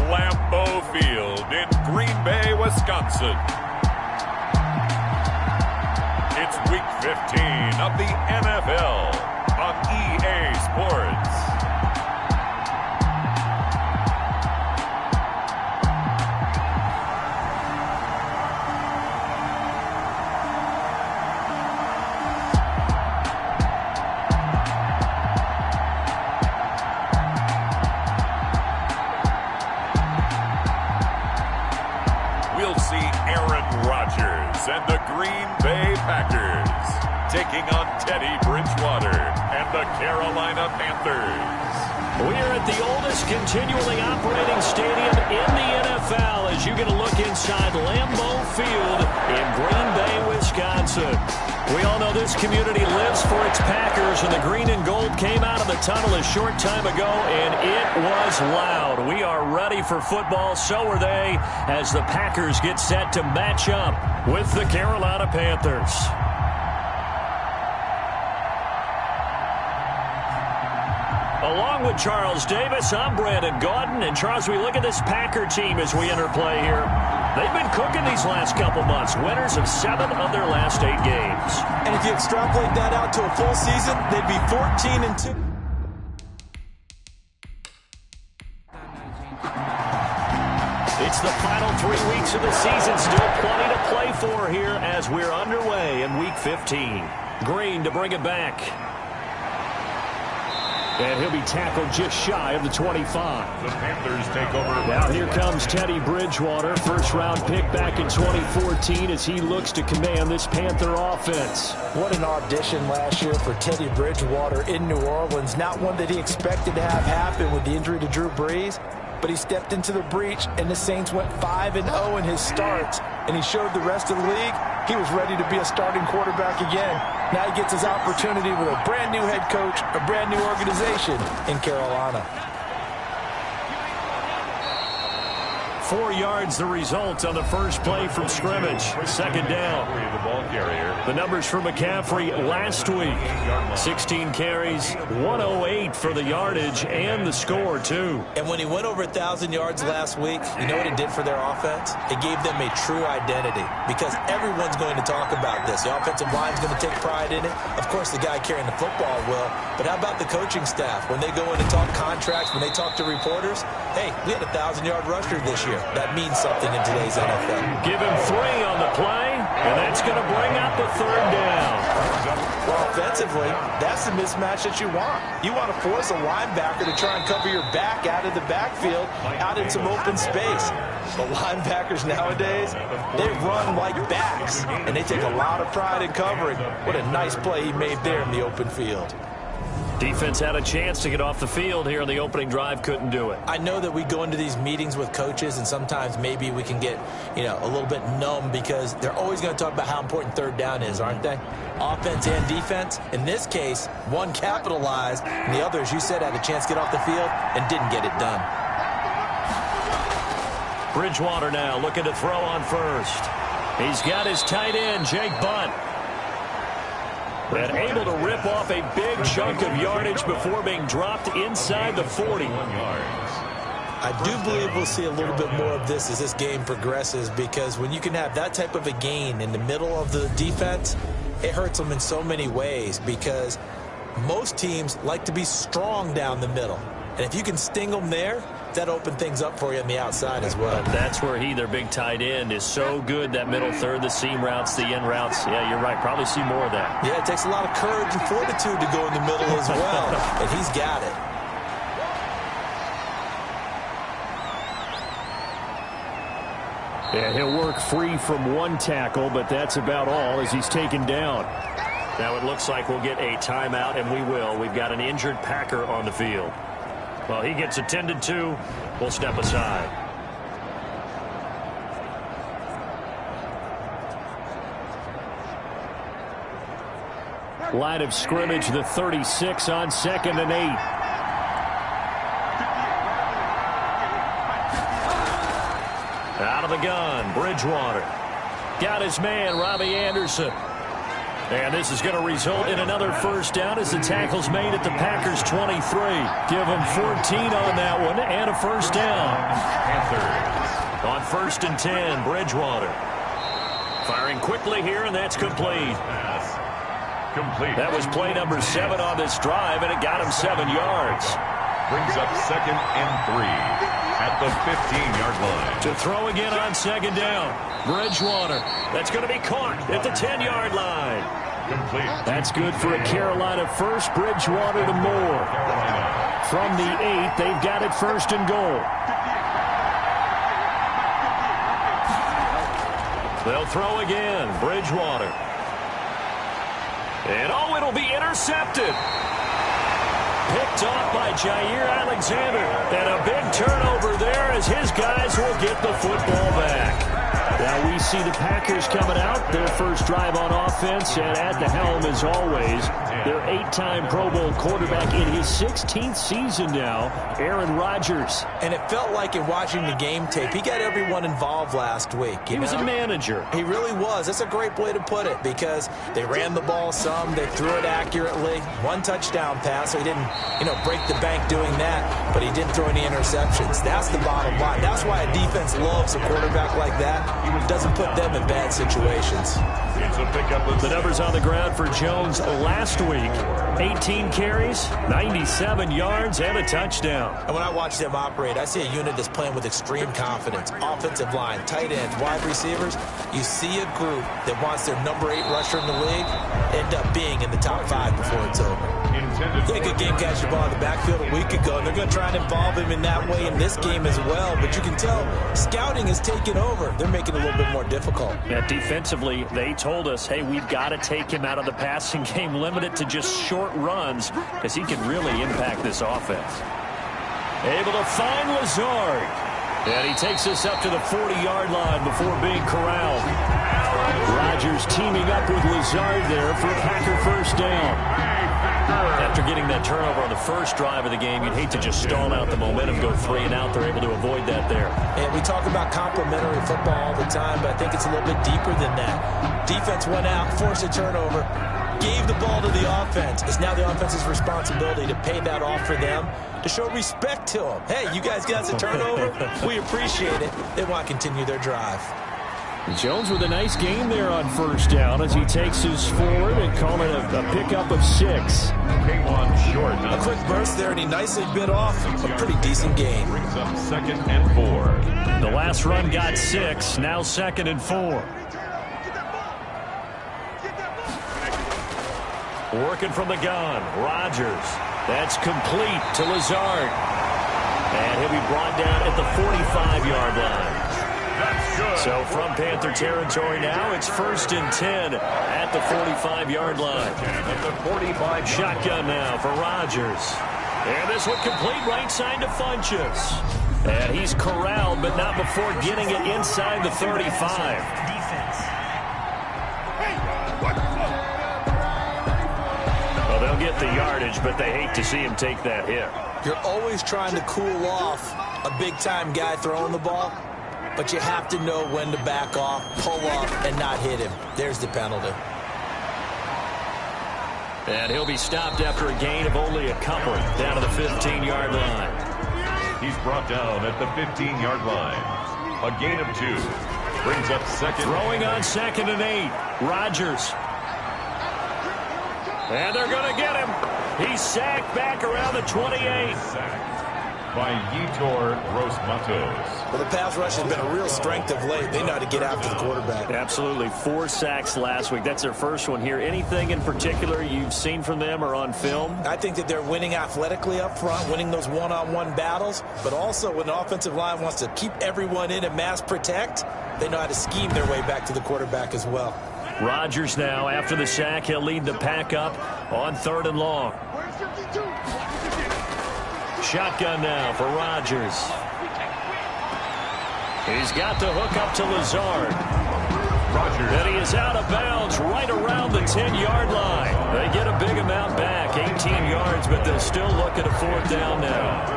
Lambeau Field in Green Bay, Wisconsin. It's Week 15 of the NFL on EA Sports. We'll see Aaron Rodgers and the Green Bay Packers taking on Teddy Bridgewater and the Carolina Panthers. We are at the oldest continually operating stadium in the NFL as you get a look inside Lambeau Field in Green Bay, Wisconsin. We all know this community lives for its Packers, and the green and gold came out of the tunnel a short time ago, and it was loud. We are ready for football, so are they, as the Packers get set to match up with the Carolina Panthers. Along with Charles Davis, I'm Brandon Gaudin. And Charles, we look at this Packer team as we enter play here. They've been cooking these last couple months. Winners of 7 of their last 8 games. And if you extrapolate that out to a full season, they'd be 14-2. It's the final 3 weeks of the season. Still plenty to play for here as we're underway in Week 15. Green to bring it back. And he'll be tackled just shy of the 25. The Panthers take over. Now here comes Teddy Bridgewater, first-round pick back in 2014 as he looks to command this Panther offense. What an audition last year for Teddy Bridgewater in New Orleans. Not one that he expected to have happen with the injury to Drew Brees, but he stepped into the breach, and the Saints went 5-0 in his starts, and he showed the rest of the league he was ready to be a starting quarterback again. Now he gets his opportunity with a brand new head coach, a brand new organization in Carolina. 4 yards the result on the first play from scrimmage. Second down. The ball carrier. The numbers for McCaffrey last week. 16 carries, 108 for the yardage, and the score, too. And when he went over 1,000 yards last week, you know what it did for their offense? It gave them a true identity because everyone's going to talk about this. The offensive line's going to take pride in it. Of course, the guy carrying the football will. But how about the coaching staff? When they go in and talk contracts, when they talk to reporters, hey, we had a 1,000-yard rusher this year. That means something in today's NFL. Give him 3 on the play, and that's going to bring out the third down. Well, offensively, that's the mismatch that you want. You want to force a linebacker to try and cover your back out of the backfield, out in some open space. But linebackers nowadays, they run like backs, and they take a lot of pride in covering. What a nice play he made there in the open field. Defense had a chance to get off the field here on the opening drive, couldn't do it. I know that we go into these meetings with coaches, and sometimes maybe we can get, a little bit numb because they're always going to talk about how important third down is, aren't they? Offense and defense. In this case, one capitalized, and the other, as you said, had a chance to get off the field and didn't get it done. Bridgewater now looking to throw on first. He's got his tight end, Jake Butt. And able to rip off a big chunk of yardage before being dropped inside the 40. I do believe we'll see a little bit more of this as this game progresses because when you can have that type of a gain in the middle of the defense, it hurts them in so many ways because most teams like to be strong down the middle. And if you can sting them there, that opened things up for you on the outside as well. That's where their big tight end, is so good, that middle third, the seam routes, the end routes. Yeah, you're right. Probably see more of that. Yeah, it takes a lot of courage and fortitude to go in the middle as well, and he's got it. Yeah, he'll work free from one tackle, but that's about all as he's taken down. Now it looks like we'll get a timeout, and we will. We've got an injured Packer on the field. Well, he gets attended to. We'll step aside. Line of scrimmage, the 36 on 2nd and 8. Out of the gun, Bridgewater. Got his man, Robbie Anderson. And this is going to result in another first down as the tackle's made at the Packers' 23. Give them 14 on that one and a first down. On 1st and 10, Bridgewater. Firing quickly here, and that's complete. Complete. That was play number 7 on this drive, and it got him 7 yards. Brings up 2nd and 3 at the 15-yard line. To throw again on 2nd down. Bridgewater. That's going to be caught at the 10-yard line. Complete. That's good for a Carolina first. Bridgewater to Moore. From the 8, they've got it 1st and goal. They'll throw again. Bridgewater. And it'll be intercepted. Picked off by Jair Alexander. And a big turnover there as his guys will get the football back. Now we see the Packers coming out, their first drive on offense, and at the helm, as always, their 8-time Pro Bowl quarterback in his 16th season now, Aaron Rodgers. And it felt like in watching the game tape, he got everyone involved last week. He was a manager. He really was. That's a great way to put it because they ran the ball some, they threw it accurately. 1 touchdown pass, so he didn't, break the bank doing that, but he didn't throw any interceptions. That's the bottom line. That's why a defense loves a quarterback like that. Doesn't put them in bad situations. The numbers on the ground for Jones last week. 18 carries, 97 yards, and a touchdown. And when I watch them operate, I see a unit that's playing with extreme confidence. Offensive line, tight ends, wide receivers. You see a group that wants their number 8 rusher in the league end up being in the top 5 before it's over. Yeah, good game catching the ball in the backfield a week ago, and they're going to try and involve him in that way in this game as well. But you can tell scouting is taking over. They're making it a little bit more difficult. Yeah, defensively, they told us, hey, we've got to take him out of the passing game, limit it to just short runs, because he can really impact this offense. Able to find Lazard. And he takes us up to the 40-yard line before being corralled. Rodgers teaming up with Lazard there for a Packer first down. After getting that turnover on the first drive of the game, you'd hate to just stall out the momentum, go 3 and out. They're able to avoid that there. And we talk about complementary football all the time, but I think it's a little bit deeper than that. Defense went out, forced a turnover, gave the ball to the offense. It's now the offense's responsibility to pay that off for them, to show respect to them. Hey, you guys got us a turnover? We appreciate it. They want to continue their drive. Jones with a nice game there on first down as he takes his forward and call it a pickup of 6. K1 short. A quick burst there, and he nicely bit off a pretty decent gain. Brings up 2nd and 4. The last run got 6, now 2nd and 4. Working from the gun, Rodgers. That's complete to Lazard. And he'll be brought down at the 45-yard line. So from Panther territory now, it's 1st and 10 at the 45-yard line. At the 45 shotgun now for Rodgers. And this one complete right side to Funchess. And he's corralled, but not before getting it inside the 35. Well, they'll get the yardage, but they hate to see him take that hit. You're always trying to cool off a big-time guy throwing the ball, but you have to know when to back off, pull up, and not hit him. There's the penalty. And he'll be stopped after a gain of only a couple down to the 15-yard line. He's brought down at the 15-yard line. A gain of 2. Brings up 2nd. Throwing on 2nd and 8. Rodgers. And they're going to get him. He's sacked back around the 28. By Yetur Gross-Matos. Well, the pass rush has been a real strength of late. They know how to get after the quarterback. Absolutely. 4 sacks last week. That's their first one here. Anything in particular you've seen from them or on film? I think that they're winning athletically up front, winning those one-on-one battles, but also when the offensive line wants to keep everyone in and mass protect, they know how to scheme their way back to the quarterback as well. Rodgers now, after the sack, he'll lead the pack up on 3rd and long. Shotgun now for Rodgers. He's got to hook up to Lazard. Rodgers. And he is out of bounds right around the 10-yard line. They get a big amount back, 18 yards, but they'll still look at a 4th down now.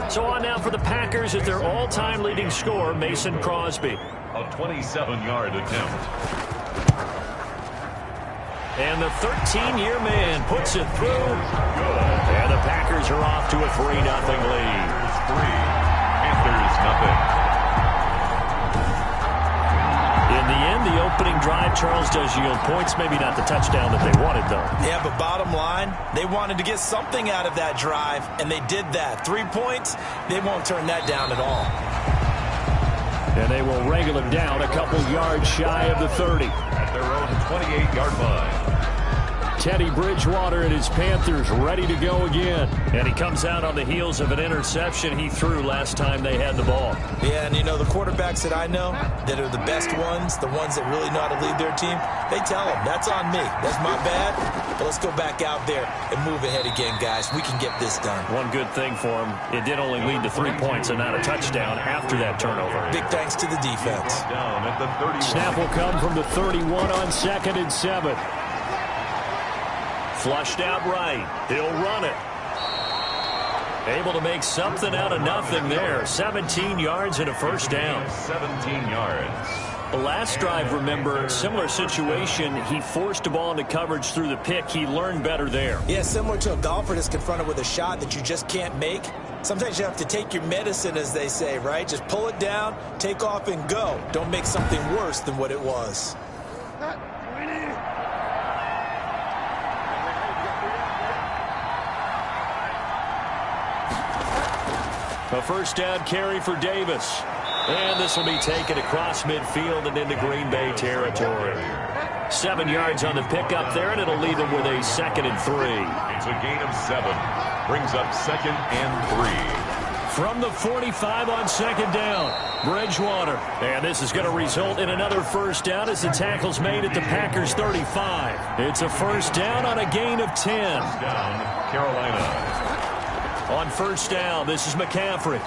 So on now for the Packers at their all-time leading scorer, Mason Crosby. A 27-yard attempt. And the 13-year man puts it through. And the Packers are off to a 3-0 lead. 3, Panthers nothing. In the end, the opening drive, Charles, does yield points. Maybe not the touchdown that they wanted, though. Yeah, but bottom line, they wanted to get something out of that drive, and they did that. 3 points, they won't turn that down at all. And they will wrangle him down a couple yards shy of the 30. At their own 28-yard line. Teddy Bridgewater and his Panthers ready to go again. And he comes out on the heels of an interception he threw last time they had the ball. Yeah, and you know, the quarterbacks that I know that are the best ones, the ones that really know how to lead their team, they tell them, that's on me. That's my bad. But let's go back out there and move ahead again, guys. We can get this done. One good thing for him, it did only lead to 3 points and not a touchdown after that turnover. Big thanks to the defense. Down at the 31. Snap will come from the 31 on 2nd and 7. Flushed out right. He'll run it. Able to make something out of nothing there. 17 yards and a first down. 17 yards. The last drive, remember, similar situation. He forced the ball into coverage through the pick. He learned better there. Yeah, similar to a golfer that's confronted with a shot that you just can't make. Sometimes you have to take your medicine, as they say, right? Just pull it down, take off, and go. Don't make something worse than what it was. A first down carry for Davis. And this will be taken across midfield and into Green Bay territory. 7 yards on the pickup there, and it'll leave them with a 2nd and 3. It's a gain of 7. Brings up 2nd and 3. From the 45 on 2nd down, Bridgewater. And this is going to result in another first down as the tackle's made at the Packers 35. It's a first down on a gain of 10. Down, Carolina. On first down, this is McCaffrey.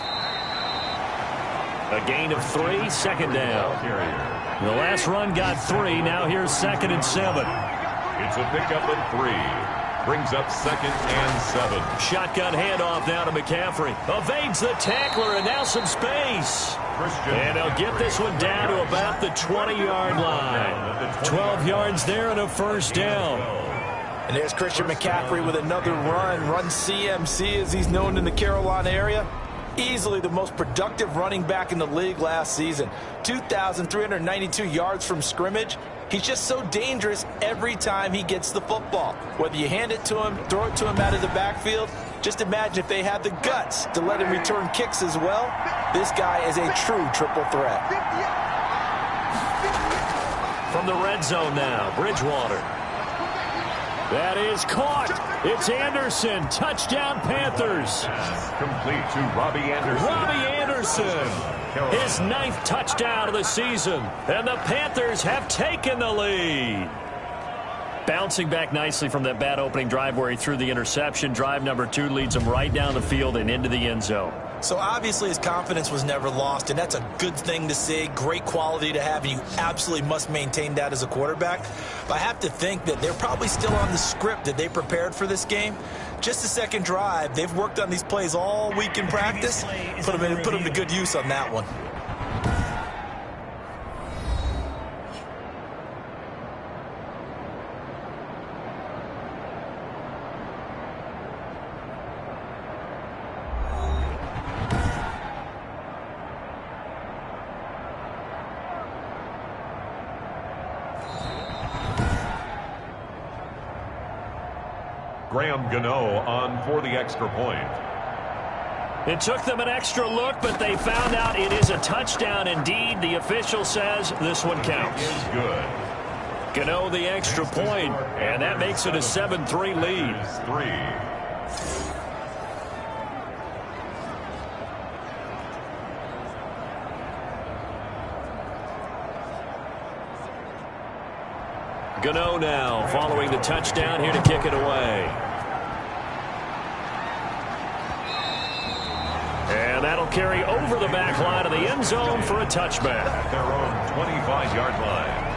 A gain of 3, 2nd down. The last run got 3. Now here's 2nd and 7. It's a pickup of 3. Brings up 2nd and 7. Shotgun handoff now to McCaffrey. Evades the tackler, and now some space. And they'll get this one down to about the 20-yard line. 12 yards there and a first down. And there's Christian McCaffrey with another run CMC as he's known in the Carolina area. Easily the most productive running back in the league last season. 2,392 yards from scrimmage. He's just so dangerous every time he gets the football. Whether you hand it to him, throw it to him out of the backfield, just imagine if they had the guts to let him return kicks as well. This guy is a true triple threat. From the red zone now, Bridgewater. That is caught. It's Anderson. Touchdown, Panthers. Complete to Robbie Anderson. Robbie Anderson. His 9th touchdown of the season. And the Panthers have taken the lead. Bouncing back nicely from that bad opening drive where he threw the interception. Drive number 2 leads him right down the field and into the end zone. So obviously his confidence was never lost, and that's a good thing to see, great quality to have, and you absolutely must maintain that as a quarterback. But I have to think that they're probably still on the script that they prepared for this game. Just the second drive, they've worked on these plays all week in practice. Put them to good use on that one. Graham Gano on for the extra point. It took them an extra look, but they found out it is a touchdown indeed. The official says this one counts. It is good. Gano the extra point, and that makes it a 7-3 lead. 3. Gano now following the touchdown here to kick it away. And that'll carry over the back line of the end zone for a touchback. At their own 25-yard line.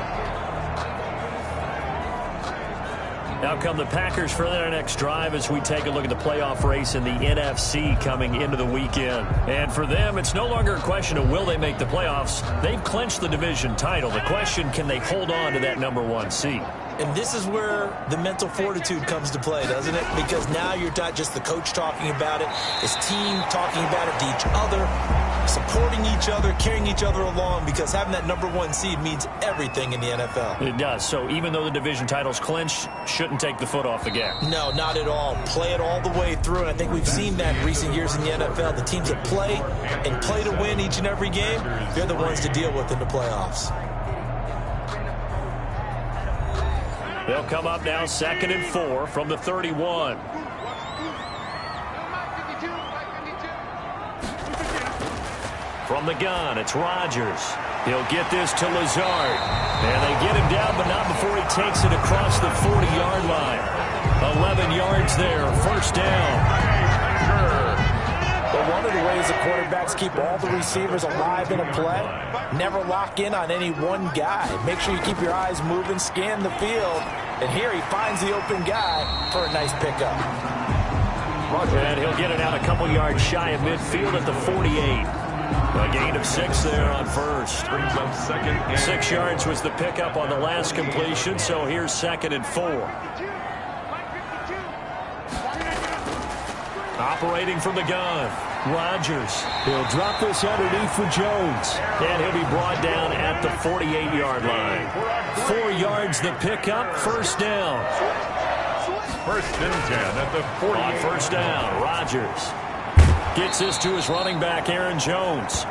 Now come the Packers for their next drive as we take a look at the playoff race in the NFC coming into the weekend. And for them, it's no longer a question of will they make the playoffs. They've clinched the division title. The question, can they hold on to that number 1 seed? And this is where the mental fortitude comes to play, doesn't it? Because now you're not just the coach talking about it, this team talking about it to each other, supporting each other, carrying each other along, because having that #1 seed means everything in the NFL. It does. So even though the division title's clinched, shouldn't take the foot off the gas. No, not at all. Play it all the way through, and I think we've seen that in recent years in the NFL. The teams that play and play to win each and every game, they're the ones to deal with in the playoffs. They'll come up now 2nd and 4 from the 31. From the gun, it's Rodgers. He'll get this to Lazard. And they get him down, but not before he takes it across the 40-yard line. 11 yards there, first down. But one of the ways the quarterbacks keep all the receivers alive in a play, never lock in on any one guy. Make sure you keep your eyes moving, scan the field, and here he finds the open guy for a nice pickup. And he'll get it out a couple yards shy of midfield at the 48. A gain of 6 there on first. 6 yards was the pickup on the last completion, so here's 2nd and 4. Operating from the gun, Rodgers. He'll drop this underneath for Jones. And he'll be brought down at the 48-yard line. 4 yards the pickup, first down. 1st and 10 at the 48. On first down, Rodgers gets this to his running back, Aaron Jones.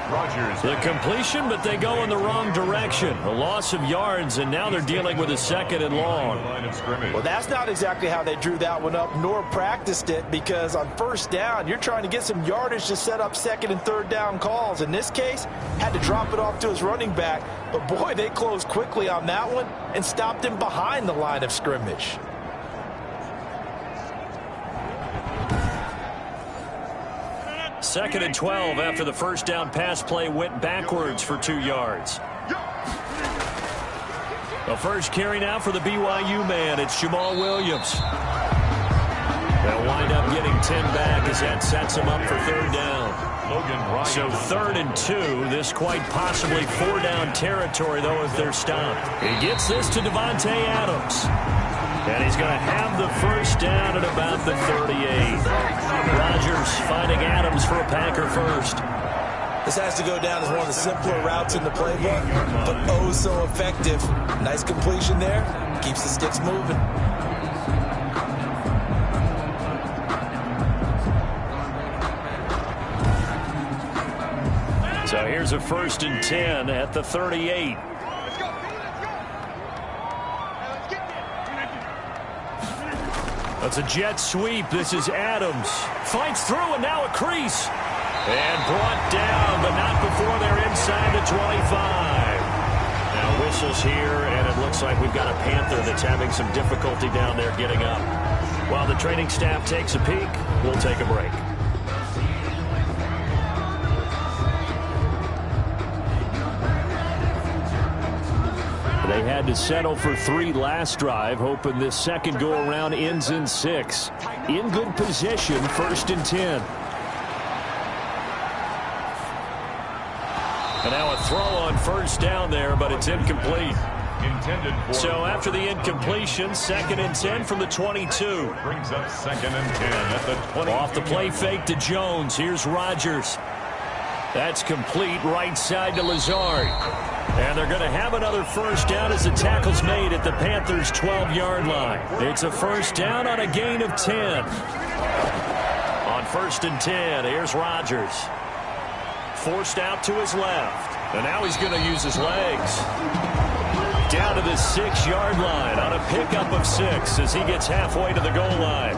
Rodgers. The completion, but they go in the wrong direction. A loss of yards, and now they're dealing with a 2nd and long. Well, that's not exactly how they drew that one up, nor practiced it, because on first down, you're trying to get some yardage to set up 2nd and 3rd down calls. In this case, had to drop it off to his running back, but boy, they closed quickly on that one and stopped him behind the line of scrimmage. Second and 12 after the first down pass play went backwards for 2 yards. The first carry now for the BYU man. It's Jamal Williams. They'll wind up getting 10 back as that sets him up for 3rd down. So 3rd and 2. This quite possibly 4-down territory, though, if they're stopped. He gets this to Devontae Adams. And he's going to have the first down at about the 38. Rodgers finding Adams for a Packer first. This has to go down as one of the simpler routes in the playbook, but oh so effective. Nice completion there. Keeps the sticks moving. So here's a 1st and 10 at the 38. That's a jet sweep. This is Adams. Fights through, and now a crease. And brought down, but not before they're inside the 25. Now whistles here, and it looks like we've got a Panther that's having some difficulty down there getting up. While the training staff takes a peek, we'll take a break. They had to settle for 3 last drive, hoping this second go-around ends in 6. In good position, 1st and 10. And now a throw on first down there, but it's incomplete. So after the incompletion, 2nd and 10 from the 22. Brings up 2nd and 10 at the 20. Off the play fake to Jones. Here's Rodgers. That's complete, right side to Lazard. And they're going to have another first down as the tackle's made at the Panthers' 12-yard line. It's a first down on a gain of 10. On 1st and 10, here's Rodgers. Forced out to his left. And now he's going to use his legs. Down to the 6-yard line on a pickup of 6 as he gets halfway to the goal line.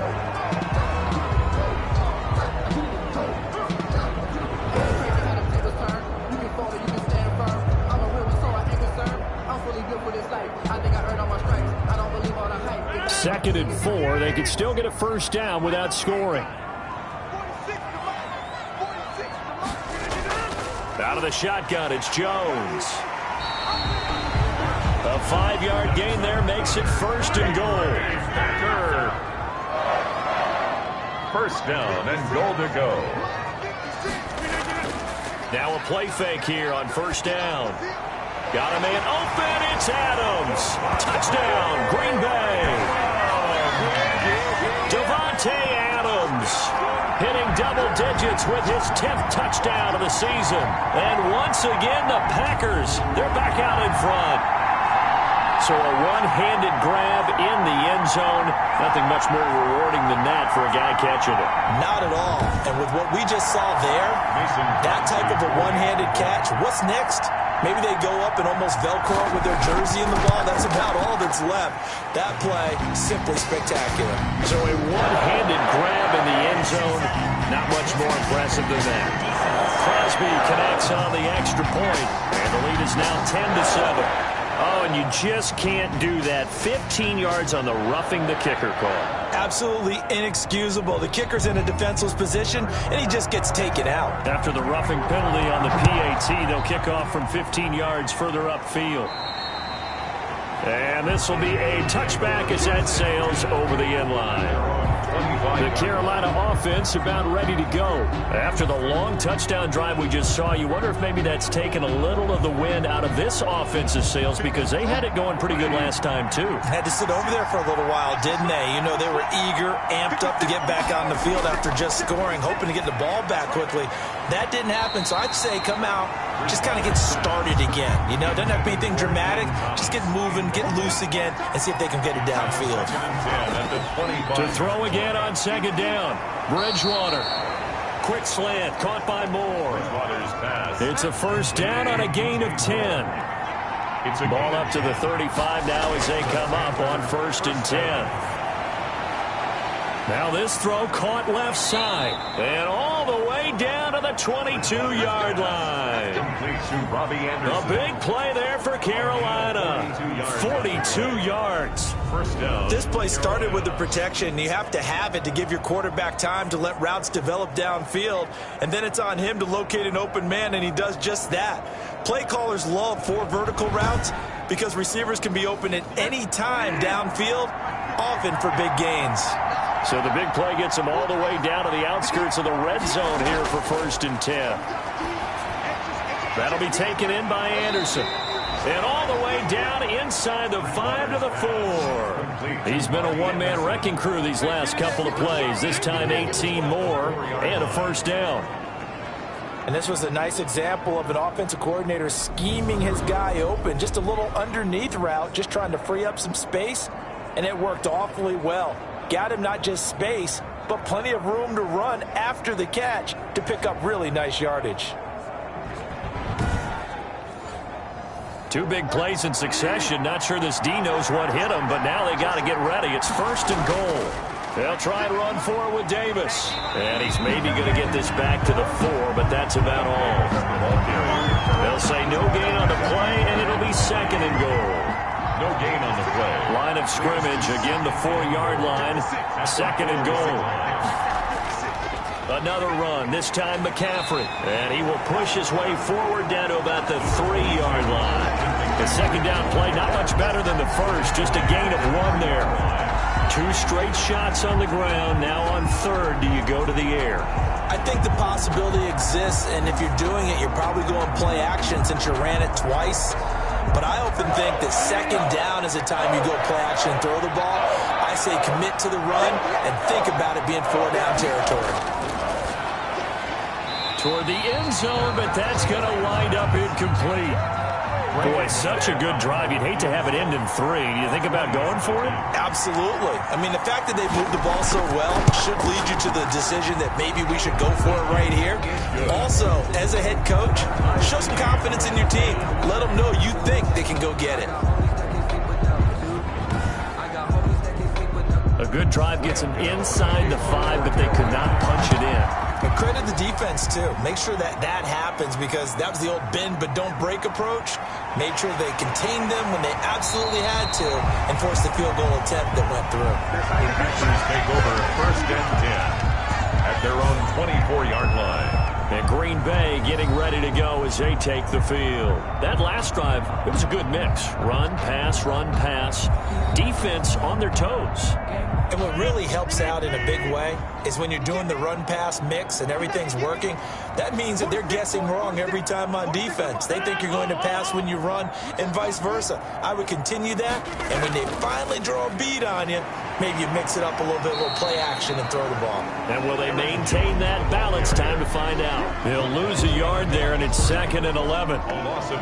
Second and 4. They could still get a first down without scoring. Out of the shotgun, it's Jones. A 5-yard gain there makes it 1st and goal. First down and goal to go. Now a play fake here on first down. Got a man open. It's Adams. Touchdown, Green Bay. Davante Adams hitting double digits with his 10th touchdown of the season. And once again, the Packers, they're back out in front. So a one-handed grab in the end zone. Nothing much more rewarding than that for a guy catching it. Not at all. And with what we just saw there, that type of a one-handed catch, what's next? Maybe they go up and almost Velcro it with their jersey in the ball. That's about all that's left. That play, simply spectacular. So a one-handed grab in the end zone, not much more impressive than that. Crosby connects on the extra point, and the lead is now 10-7. Oh, and you just can't do that. 15 yards on the roughing the kicker call. Absolutely inexcusable. The kicker's in a defenseless position, and he just gets taken out. After the roughing penalty on the PAT, they'll kick off from 15 yards further upfield. And this will be a touchback as that sails over the end line. The Carolina offense about ready to go. After the long touchdown drive we just saw, you wonder if maybe that's taken a little of the wind out of this offensive sails, because they had it going pretty good last time too. Had to sit over there for a little while, didn't they? You know, they were eager, amped up to get back on the field after just scoring, hoping to get the ball back quickly. That didn't happen, so I'd say come out, just kind of get started again. You know, doesn't have to be anything dramatic. Just get moving, get loose again, and see if they can get it downfield. To throw again on second down. Bridgewater. Quick slant, caught by Moore. It's a first down on a gain of 10. Ball up to the 35 now as they come up on 1st and 10. Now this throw caught left side. And all the way down to the 22-yard line. A big play there for Carolina. 42 yards. First down. This play started with the protection. You have to have it to give your quarterback time to let routes develop downfield. And then it's on him to locate an open man, and he does just that. Play callers love 4 vertical routes because receivers can be open at any time downfield, often for big gains. So the big play gets him all the way down to the outskirts of the red zone here for 1st and 10. That'll be taken in by Anderson. And all the way down inside the 5 to the 4. He's been a one-man wrecking crew these last couple of plays. This time 18 more and a first down. And this was a nice example of an offensive coordinator scheming his guy open. Just a little underneath route, just trying to free up some space. And it worked awfully well. Got him not just space, but plenty of room to run after the catch to pick up really nice yardage. 2 big plays in succession. Not sure this D knows what hit him, but now they got to get ready. It's 1st and goal. They'll try and run for it with Davis. And he's maybe going to get this back to the 4, but that's about all. They'll say no gain on the play, and it'll be 2nd and goal. No gain on the play. Line of scrimmage, again the 4-yard line. 2nd and goal. Another run, this time McCaffrey. And he will push his way forward down to about the 3-yard line. The second down play, not much better than the first, just a gain of 1 there. 2 straight shots on the ground. Now on 3rd, do you go to the air? I think the possibility exists, and if you're doing it, you're probably going play action since you ran it twice. But I often think that 2nd down is the time you go play action and throw the ball. I say commit to the run and think about it being 4-down territory. Toward the end zone, but that's going to wind up incomplete. Boy, such a good drive. You'd hate to have it end in 3. Do you think about going for it? Absolutely. I mean, the fact that they moved the ball so well should lead you to the decision that maybe we should go for it right here. Also, as a head coach, show some confidence in your team. Let them know you think they can go get it. A good drive gets them inside the 5, but they could not punch it in. But credit the defense, too. Make sure that that happens, because that was the old bend but don't break approach. Made sure they contained them when they absolutely had to and forced the field goal attempt that went through. The Packers take over 1st and 10 at their own 24-yard line. And Green Bay getting ready to go as they take the field. That last drive, it was a good mix. Run, pass, defense on their toes. And what really helps out in a big way is when you're doing the run-pass mix and everything's working, that means that they're guessing wrong every time on defense. They think you're going to pass when you run and vice versa. I would continue that, and when they finally draw a beat on you, maybe you mix it up a little bit, a little play action and throw the ball. And will they maintain that balance? Time to find out. They'll lose a yard there, and it's 2nd and 11.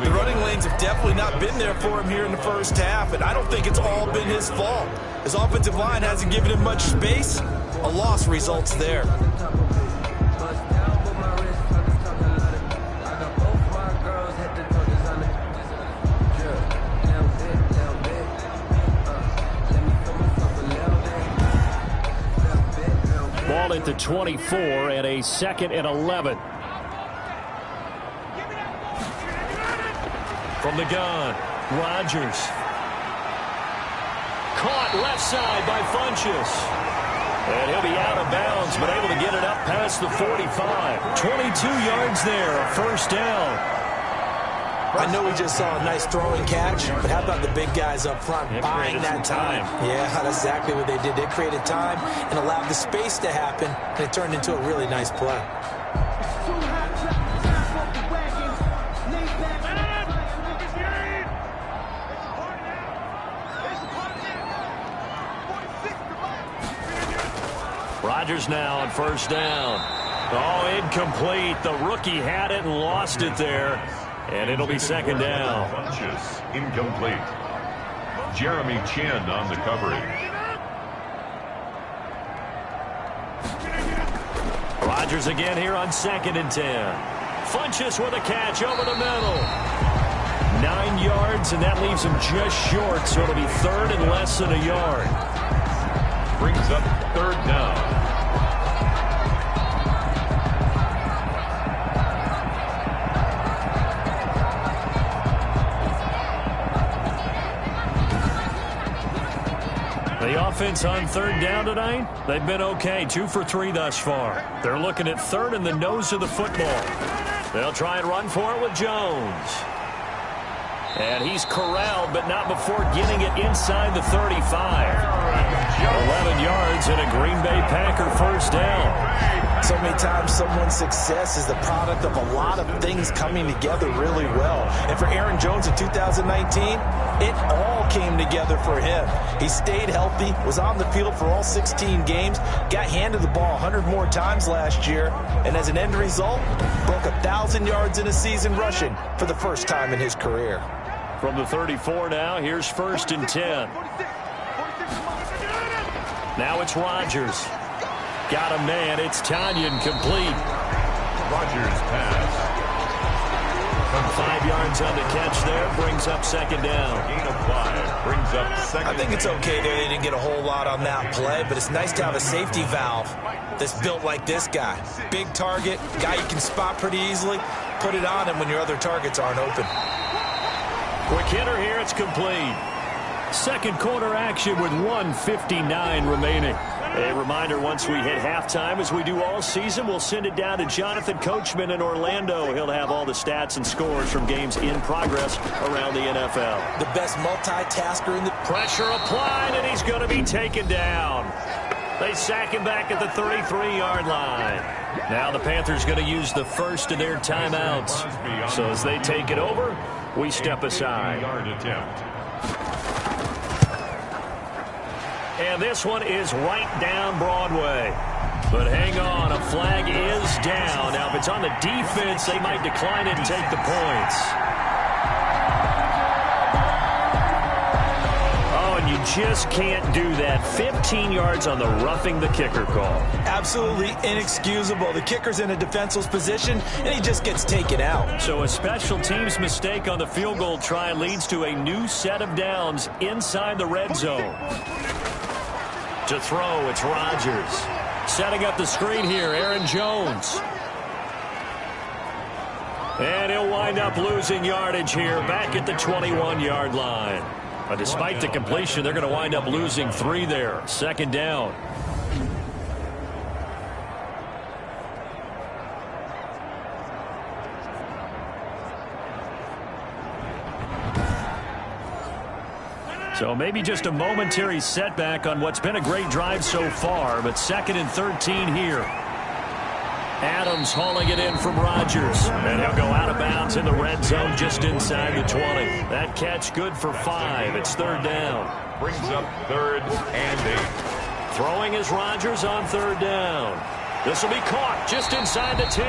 The running lanes have definitely not been there for him here in the first half, and I don't think it's all been his fault. His offensive line hasn't given him much space. A loss results there. Ball at the 24 and a 2nd and 11. From the gun, Rodgers. Caught left side by Funchess. And he'll be out of bounds, but able to get it up past the 45. 22 yards there, a first down. I know we just saw a nice throwing catch, but how about the big guys up front buying that time? Yeah, that's exactly what they did. They created time and allowed the space to happen, and it turned into a really nice play. Rodgers now on first down. Oh, incomplete. The rookie had it and lost it there. And it'll be 2nd down. Funchess, incomplete. Jeremy Chin on the coverage. Rodgers again here on 2nd and 10. Funchess with a catch over the middle. 9 yards, and that leaves him just short, so it'll be 3rd and less than a yard. Brings up 3rd down. The offense on 3rd down tonight, they've been okay. 2 for 3 thus far. They're looking at 3rd in the nose of the football. They'll try and run for it with Jones. And he's corralled, but not before getting it inside the 35. 11 yards and a Green Bay Packer first down. So many times someone's success is the product of a lot of things coming together really well. And for Aaron Jones in 2019, it all came together for him. He stayed healthy, was on the field for all 16 games, got handed the ball 100 more times last year, and as an end result, broke 1,000 yards in a season rushing for the first time in his career. From the 34 now, here's 1st and 10. Now it's Rodgers. Got a man. It's Tanyan complete. Rodgers pass. 5 yards on the catch there. Brings up 2nd down. Gain of 5. Brings up 2nd. I think it's okay there. They didn't get a whole lot on that play, but it's nice to have a safety valve that's built like this guy. Big target, guy you can spot pretty easily. Put it on him when your other targets aren't open. Quick hitter here. It's complete. 2nd quarter action with 1:59 remaining. A reminder, once we hit halftime, as we do all season, we'll send it down to Jonathan Coachman in Orlando. He'll have all the stats and scores from games in progress around the NFL. The best multitasker in the... Pressure applied, and he's going to be taken down. They sack him back at the 33-yard line. Now the Panthers going to use the first of their timeouts. So as they take it over, we step aside. And this one is right down Broadway. But hang on, a flag is down. Now, if it's on the defense, they might decline it and take the points. Oh, and you just can't do that. 15 yards on the roughing the kicker call. Absolutely inexcusable. The kicker's in a defenseless position, and he just gets taken out. So a special teams mistake on the field goal try leads to a new set of downs inside the red zone. To throw, it's Rodgers. Setting up the screen here, Aaron Jones. And he'll wind up losing yardage here back at the 21-yard line. But despite the completion, they're going to wind up losing 3 there. 2nd down. So maybe just a momentary setback on what's been a great drive so far, but 2nd and 13 here. Adams hauling it in from Rodgers, and he'll go out of bounds in the red zone just inside the 20. That catch good for 5. It's 3rd down. Brings up 3rd and 8. Throwing is Rodgers on 3rd down. This will be caught just inside the 10.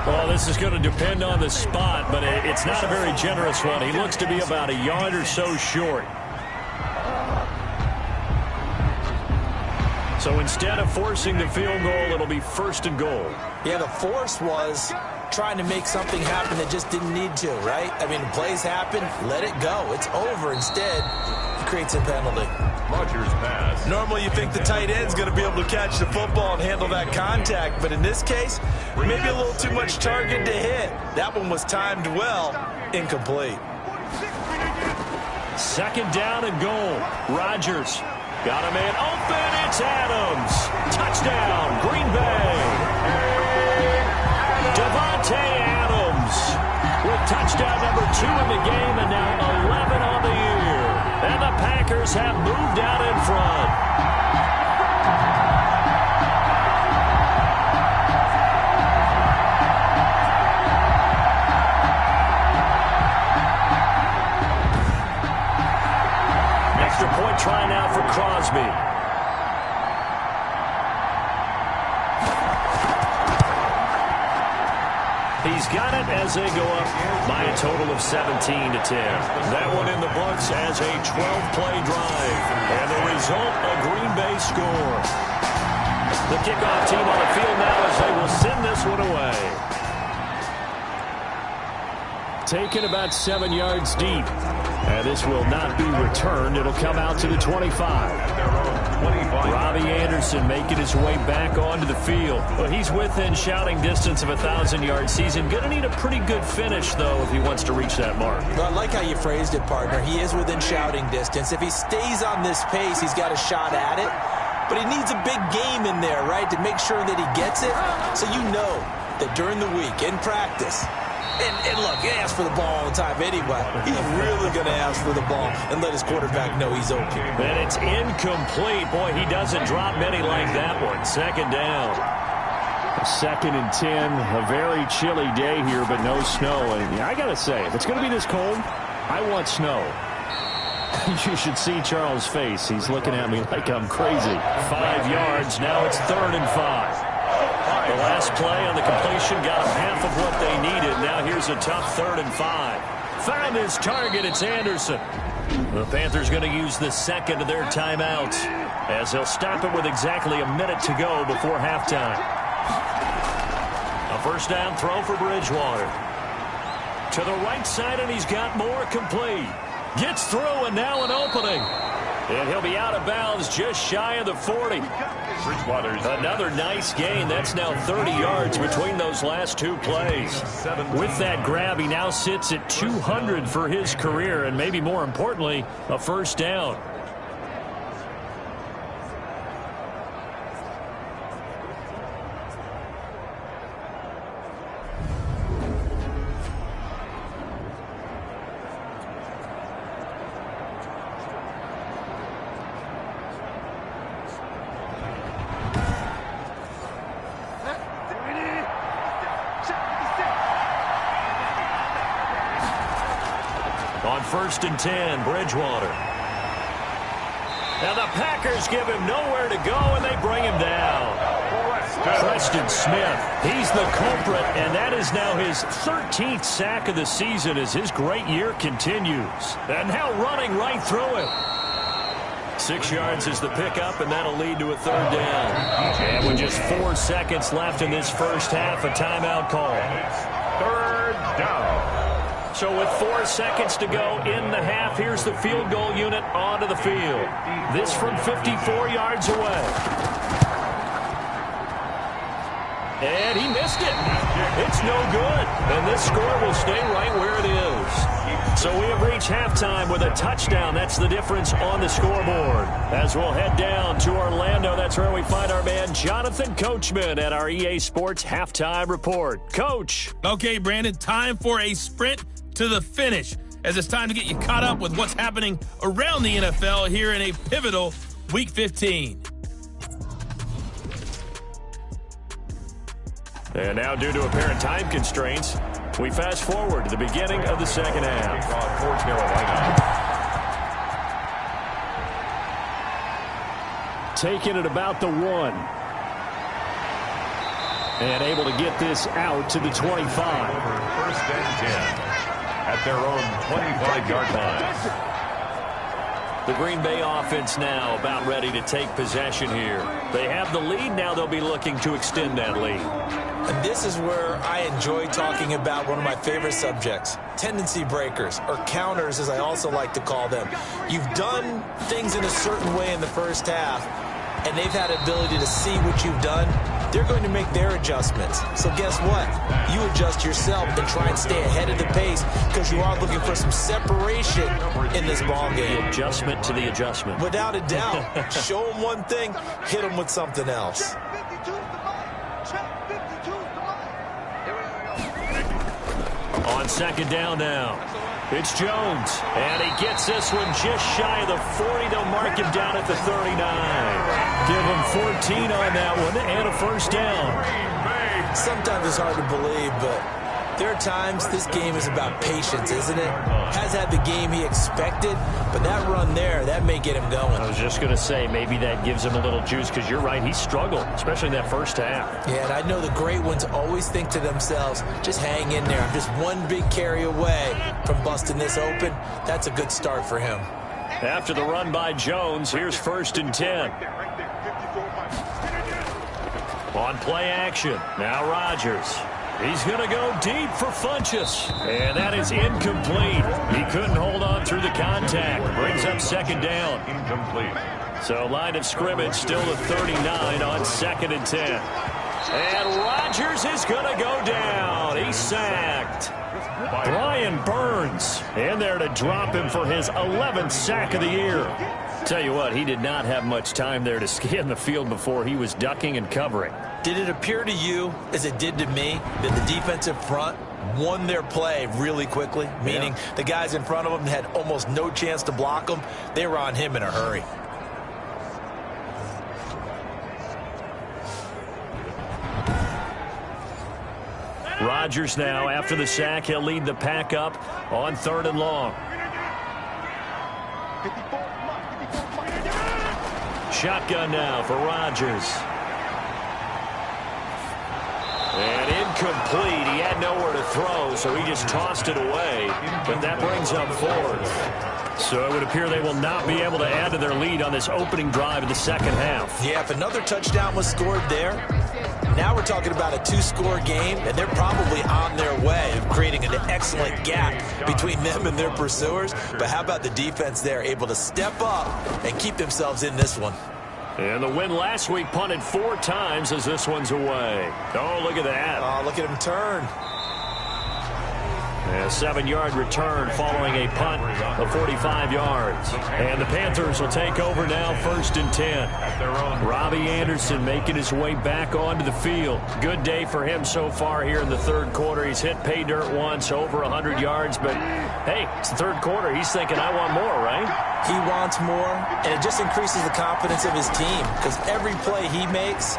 Well, this is going to depend on the spot, but it's not a very generous one. He looks to be about a yard or so short. So instead of forcing the field goal, it'll be 1st and goal. Yeah, the force was trying to make something happen that just didn't need to, right? I mean, plays happen, let it go. It's over. Instead, he creates a penalty. Rodgers pass. Normally you think the tight end's going to be able to catch the football and handle that contact, but in this case, maybe a little too much target to hit. That one was timed well, incomplete. 2nd down and goal. Rodgers got a man open. It's Adams. Touchdown, Green Bay. Devontae Adams with touchdown number 2 in the game and now 11 on the year. And the Packers have moved out in front. Extra point try now for Crosby. He's got it as they go up by a total of 17-10. That one in the books as a 12-play drive. And the result, a Green Bay score. The kickoff team on the field now as they will send this one away. Taken about 7 yards deep. And this will not be returned. It'll come out to the 25. Robbie Anderson making his way back onto the field. Well, he's within shouting distance of a 1,000-yard season. Going to need a pretty good finish, though, if he wants to reach that mark. Well, I like how you phrased it, partner. He is within shouting distance. If he stays on this pace, he's got a shot at it. But he needs a big game in there, right, to make sure that he gets it. So you know that during the week, in practice, and look, he asks for the ball all the time anyway. He's really going to ask for the ball and let his quarterback know he's open. And it's incomplete. Boy, he doesn't drop many like that one. 2nd down. 2nd and 10. A very chilly day here, but no snow. And I got to say, if it's going to be this cold, I want snow. You should see Charles' face. He's looking at me like I'm crazy. 5 yards. Now it's 3rd and 5. The last play on the completion got him half of what they needed. Now here's a tough 3rd and 5. Found his target. It's Anderson. The Panthers going to use the 2nd of their timeouts as they'll stop it with exactly a minute to go before halftime. A 1st down throw for Bridgewater. To the right side, and he's got more complete. Gets through, and now an opening. And he'll be out of bounds just shy of the 40. Another nice gain. That's now 30 yards between those last 2 plays. With that grab, he now sits at 200 for his career, and maybe more importantly, a 1st down. On 1st and 10, Bridgewater. Now the Packers give him nowhere to go, and they bring him down. Preston Smith, he's the culprit, and that is now his 13th sack of the season as his great year continues. And now running right through it. 6 yards is the pickup, and that'll lead to a 3rd down. And with just 4 seconds left in this first half, a timeout call. 3rd down. So with 4 seconds to go in the half, here's the field goal unit onto the field. This from 54 yards away. And he missed it. It's no good. And this score will stay right where it is. So we have reached halftime with a touchdown. That's the difference on the scoreboard. As we'll head down to Orlando, that's where we find our man Jonathan Coachman at our EA Sports Halftime Report. Coach. Okay, Brandon, time for a sprint to the finish. as it's time to get you caught up with what's happening around the NFL here in a pivotal Week 15. And now, due to apparent time constraints, we fast forward to the beginning of the second half. For Carolina. Taking it about the 1. And able to get this out to the 25. First and 10 at their own 25-yard line. The Green Bay offense now about ready to take possession here. They have the lead. Now they'll be looking to extend that lead. And this is where I enjoy talking about one of my favorite subjects, tendency breakers, or counters as I also like to call them. You've done things in a certain way in the first half, and they've had the ability to see what you've done. They're going to make their adjustments. So guess what? You adjust yourself and try and stay ahead of the pace because you are looking for some separation in this ball game. The adjustment to the adjustment. Without a doubt. Show them one thing, hit them with something else. On second down now, it's Jones, and he gets this one just shy of the 40. They'll mark him down at the 39. Give him 14 on that one and a first down. Sometimes it's hard to believe, but there are times this game is about patience, isn't it? Has had the game he expected, but that run there, that may get him going. I was just going to say, maybe that gives him a little juice because you're right, he struggled, especially in that first half. Yeah, and I know the great ones always think to themselves, just hang in there. I'm just one big carry away from busting this open. That's a good start for him. After the run by Jones, here's first and 10. On play action, now Rodgers. He's going to go deep for Funchess. And that is incomplete. He couldn't hold on through the contact. Brings up second down. Incomplete. So line of scrimmage still at 39 on second and 10. And Rodgers is going to go down. He's sacked. Brian Burns in there to drop him for his 11th sack of the year. Tell you what, he did not have much time there to scan the field before he was ducking and covering. Did it appear to you, as it did to me, that the defensive front won their play really quickly? Meaning the guys in front of them had almost no chance to block them. They were on him in a hurry. Rodgers now, after the sack, he'll lead the pack up on third and long. Shotgun now for Rodgers. And incomplete. He had nowhere to throw, so he just tossed it away. But that brings up fourth. So it would appear they will not be able to add to their lead on this opening drive of the second half. Yeah, if another touchdown was scored there, now we're talking about a two-score game, and they're probably on their way of creating an excellent gap between them and their pursuers. But how about the defense there, able to step up and keep themselves in this one? And the win last week punted 4 times as this one's away. Oh, look at that. Oh, look at him turn. A 7-yard return following a punt of 45 yards. And the Panthers will take over now, first and 10. Robbie Anderson making his way back onto the field. Good day for him so far here in the third quarter. He's hit pay dirt once, over 100 yards. But, hey, it's the third quarter. He's thinking, I want more, right? He wants more, and it just increases the confidence of his team because every play he makes,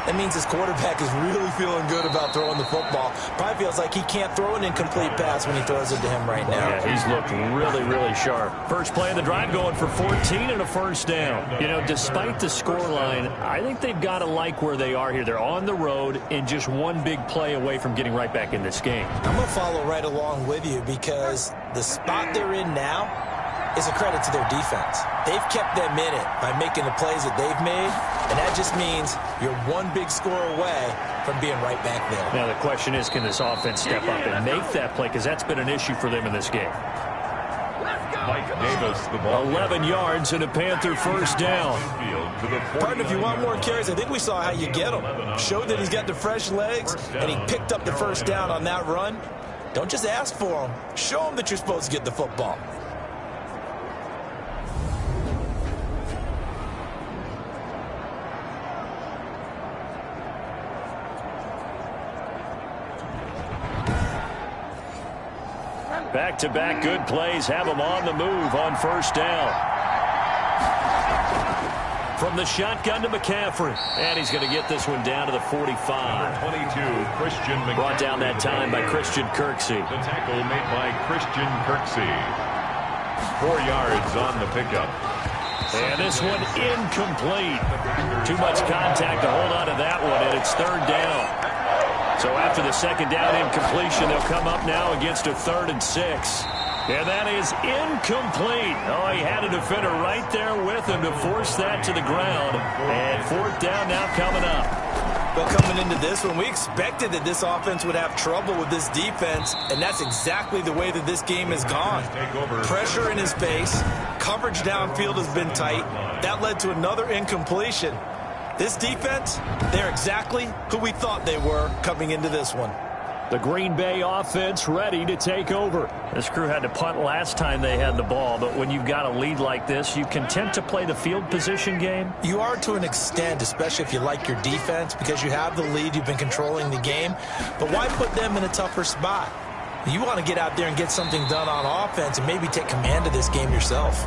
that means his quarterback is really feeling good about throwing the football. Probably feels like he can't throw an incomplete pass when he throws it to him right now. Yeah, he's looked really, really sharp. First play of the drive going for 14 and a first down. You know, despite the scoreline, I think they've got to like where they are here. They're on the road and just one big play away from getting right back in this game. I'm going to follow right along with you because the spot they're in now is a credit to their defense. They've kept them in it by making the plays that they've made, and that just means you're one big score away from being right back there. Now the question is, can this offense step up and make that play? Because that's been an issue for them in this game. Mike Davis, the ball. 11 yards and a Panther first down. Partner, if you want more carries, I think we saw how you get them. Showed that he's got the fresh legs, and he picked up the first down on that run. Don't just ask for them. Show them that you're supposed to get the football. Back-to-back good plays have him on the move on first down. From the shotgun to McCaffrey. And he's going to get this one down to the 45. Number 22, Christian McCaffrey. Brought down that time by Christian Kirksey. The tackle made by Christian Kirksey. 4 yards on the pickup. And this one incomplete. Too much contact to hold on to that one, and it's third down. So after the second down incompletion, they'll come up now against a 3rd and 6. And that is incomplete. Oh, he had a defender right there with him to force that to the ground. And 4th down now coming up. Well, coming into this one, we expected that this offense would have trouble with this defense, and that's exactly the way that this game has gone. Pressure in his face, coverage downfield has been tight. That led to another incompletion. This defense, they're exactly who we thought they were coming into this one. The Green Bay offense ready to take over. This crew had to punt last time they had the ball, but when you've got a lead like this, you content to play the field position game? You are to an extent, especially if you like your defense, because you have the lead, you've been controlling the game. But why put them in a tougher spot? You want to get out there and get something done on offense and maybe take command of this game yourself.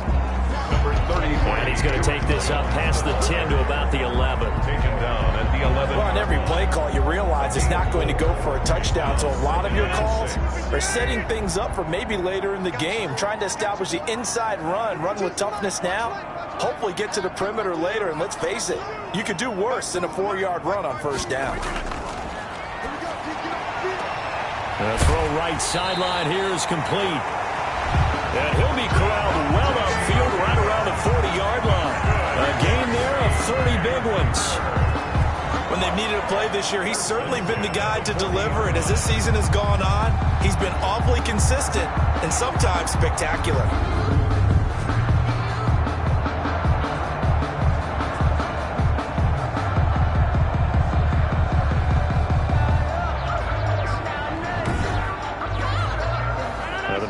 Number 30. And he's going to take this up past the 10 to about the 11. Taken down at the 11. Well, on every play call, you realize it's not going to go for a touchdown. So a lot of your calls are setting things up for maybe later in the game, trying to establish the inside run with toughness now, hopefully get to the perimeter later. And let's face it, you could do worse than a 4-yard run on first down. The throw right sideline here is complete. And he'll be corralled well upfield right around the 40-yard line. A gain there of 30 big ones. When they've needed a play this year, he's certainly been the guy to deliver. And as this season has gone on, he's been awfully consistent and sometimes spectacular.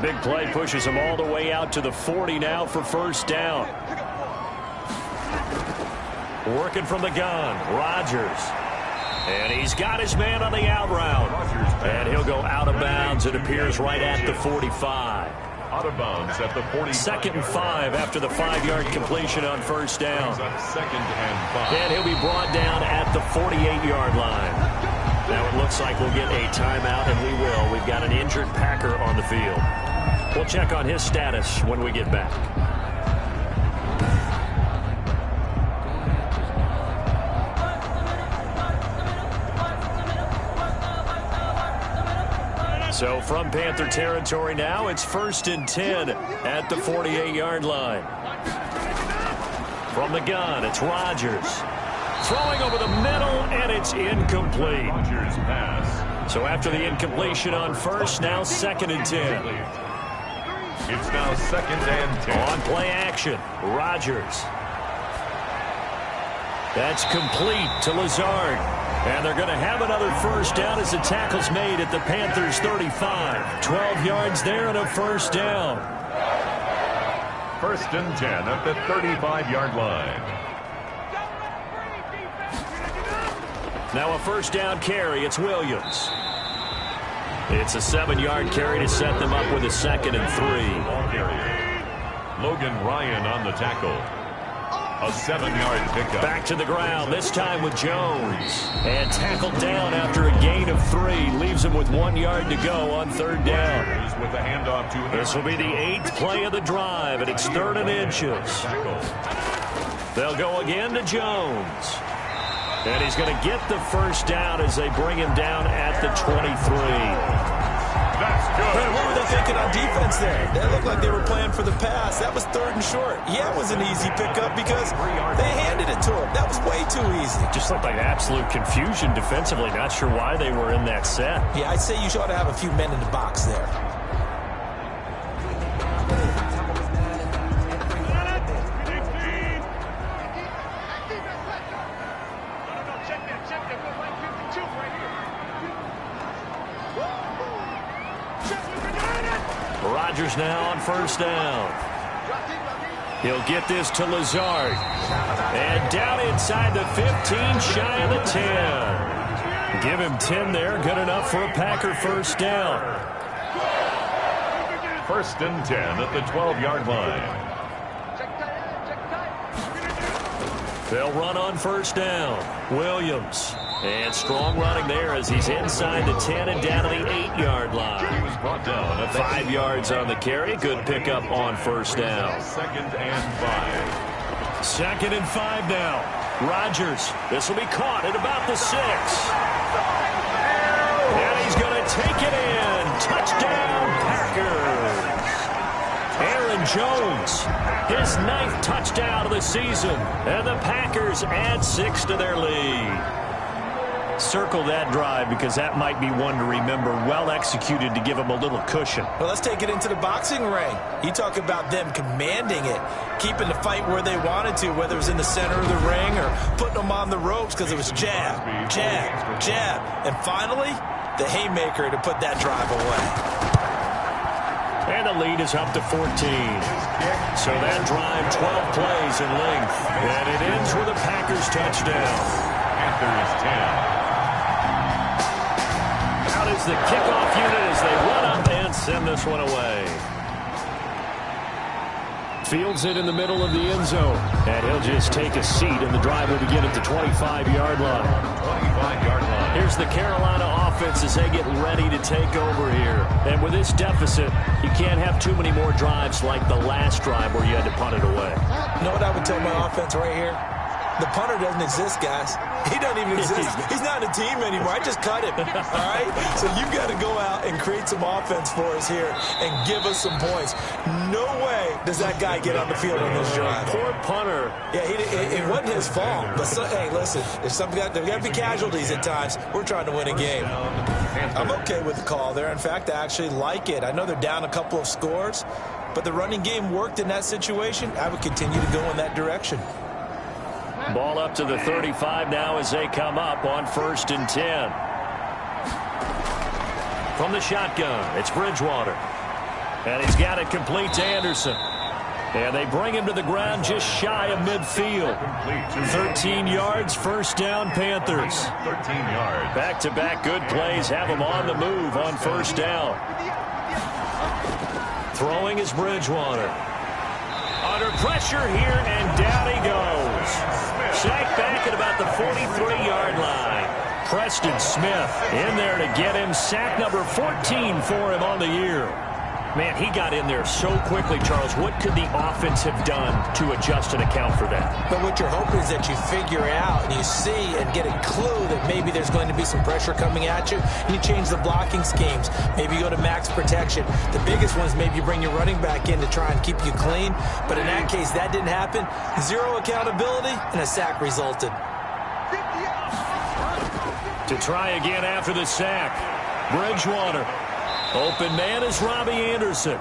Big play pushes him all the way out to the 40 now for first down. Working from the gun, Rodgers. And he's got his man on the out route. And he'll go out of bounds. It appears right at the 45. Out of bounds at the 45. 2nd and 5 after the 5-yard completion on first down. 2nd and 5. And he'll be brought down at the 48-yard line. Now it looks like we'll get a timeout, and we will. We've got an injured Packer on the field. We'll check on his status when we get back. So from Panther territory now, it's 1st and 10 at the 48-yard line. From the gun, it's Rodgers. Throwing over the middle, and it's incomplete. Rodgers pass. So after the incompletion on first, now 2nd and 10. It's now 2nd and 10. On play action, Rodgers. That's complete to Lazard. And they're going to have another first down as the tackle's made at the Panthers' 35. 12 yards there and a first down. 1st and 10 at the 35-yard line. Now a first down carry. It's Williams. It's a 7-yard carry to set them up with a 2nd and 3. Logan Ryan on the tackle. A 7-yard pickup. Back to the ground, this time with Jones. And tackled down after a gain of 3. Leaves him with 1 yard to go on 3rd down. With the handoff to this will be the 8th play of the drive, and it's 3rd and inches. They'll go again to Jones. And he's going to get the first down as they bring him down at the 23. That's good. Hey, what were they thinking on defense there? That looked like they were playing for the pass. That was 3rd and short. Yeah, it was an easy pickup because they handed it to him. That was way too easy. Just looked like absolute confusion defensively. Not sure why they were in that set. Yeah, I'd say you ought to have a few men in the box there. Rodgers now on first down. He'll get this to Lazard. And down inside the 15, shy of the 10. Give him 10 there. Good enough for a Packer first down. First and 10 at the 12-yard line. They'll run on first down. Williams. And strong running there as he's inside the 10 and down to the 8-yard line. He was brought down at 5 yards on the carry. Good pickup on first down. Second and 5. Second and 5 now. Rodgers. This will be caught at about the 6. And he's going to take it in. Touchdown, Packers. Aaron Jones, his 9th touchdown of the season. And the Packers add 6 to their lead. Circle that drive because that might be one to remember. Well executed to give him a little cushion. Well, let's take it into the boxing ring. You talk about them commanding it, keeping the fight where they wanted to, whether it was in the center of the ring or putting them on the ropes because it was jab, jab, jab. And finally, the haymaker to put that drive away. And the lead is up to 14. So that drive, 12 plays in length. And it ends with a Packers touchdown. Panthers 10. Out is the kickoff unit as they run up and send this one away. Fields it in the middle of the end zone. And he'll just take a seat, and the drive will begin at the 25-yard line. 25-yard line. Here's the Carolina offense as they get ready to take over here. And with this deficit, you can't have too many more drives like the last drive where you had to punt it away. You know what I would tell my offense right here? The punter doesn't exist, guys. He doesn't even exist. He's not a team anymore. I just cut him. All right? So you've got to go out and create some offense for us here and give us some points. No way does that guy get on the field on this drive. Poor punter. Yeah, it wasn't his fault. But, hey, listen, there's got to be casualties at times. We're trying to win a game. I'm okay with the call there. In fact, I actually like it. I know they're down a couple of scores, but the running game worked in that situation. I would continue to go in that direction. Ball up to the 35 now as they come up on first and 10. From the shotgun, it's Bridgewater. And he's got it complete to Anderson. And they bring him to the ground just shy of midfield. 13 yards, first down, Panthers. 13 yards. Back-to-back good plays have them on the move on first down. Throwing is Bridgewater. Under pressure here, and down he goes. Sacked back at about the 43-yard line. Preston Smith in there to get him. Sack number 14 for him on the year. Man, he got in there so quickly, Charles. What could the offense have done to adjust and account for that? But what you're hoping is that you figure out and you see and get a clue that maybe there's going to be some pressure coming at you. You change the blocking schemes. Maybe you go to max protection. The biggest one is maybe you bring your running back in to try and keep you clean. But in that case, that didn't happen. Zero accountability, and a sack resulted. To try again after the sack, Bridgewater. Open man is Robbie Anderson.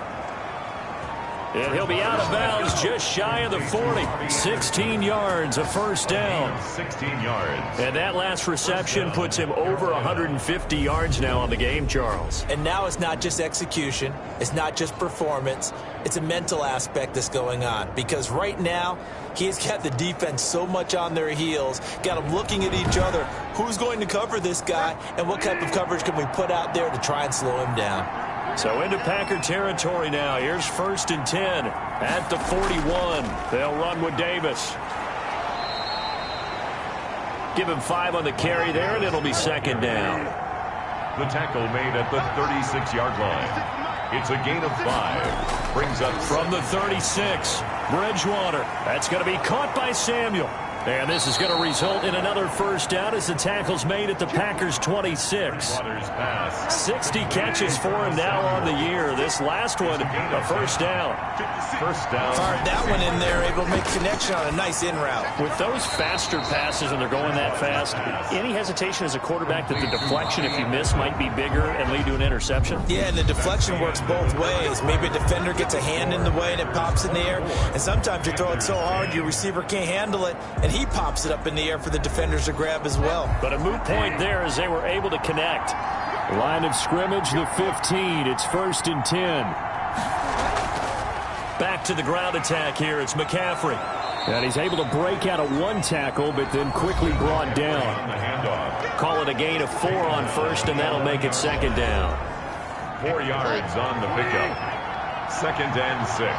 And he'll be out of bounds just shy of the 40. 16 yards, a first down. 16 yards. And that last reception puts him over 150 yards now on the game, Charles. And now it's not just execution. It's not just performance. It's a mental aspect that's going on. Because right now, he's got the defense so much on their heels, got them looking at each other. Who's going to cover this guy, and what type of coverage can we put out there to try and slow him down? So into Packer territory now. Here's first and 10 at the 41. They'll run with Davis. Give him 5 on the carry there, and it'll be second down. The tackle made at the 36-yard line. It's a gain of 5. Brings up from the 36. Bridgewater. That's going to be caught by Samuel. And this is going to result in another first down as the tackle's made at the Packers' 26. 60 catches for him now on the year. This last one, a first down. First down. Fired that one in there, able to make connection on a nice in route. With those faster passes and they're going that fast, any hesitation as a quarterback that the deflection, if you miss, might be bigger and lead to an interception? Yeah, and the deflection works both ways. Maybe a defender gets a hand in the way and it pops in the air. And sometimes you throw it so hard your receiver can't handle it, and he pops it up in the air for the defenders to grab as well. But a moot point there as they were able to connect. Line of scrimmage, the 15. It's first and 10. Back to the ground attack here. It's McCaffrey. And he's able to break out of one tackle, but then quickly brought down. Call it a gain of 4 on first, and that'll make it second down. 4 yards on the pickup. 2nd and 6.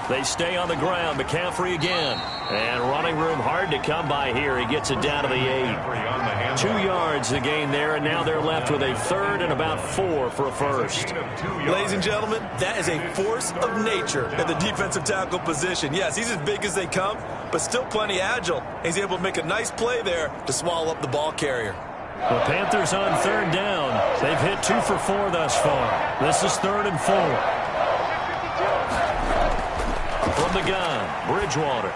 They stay on the ground. McCaffrey again. And running room hard to come by here. He gets it down to the 8. 2 yards the gain there, and now they're left with a 3rd and about 4 for a first. Ladies and gentlemen, that is a force of nature at the defensive tackle position. Yes, he's as big as they come, but still plenty agile. He's able to make a nice play there to swallow up the ball carrier. The Panthers on 3rd down. They've hit 2 for 4 thus far. This is 3rd and 4. From the gun, Bridgewater.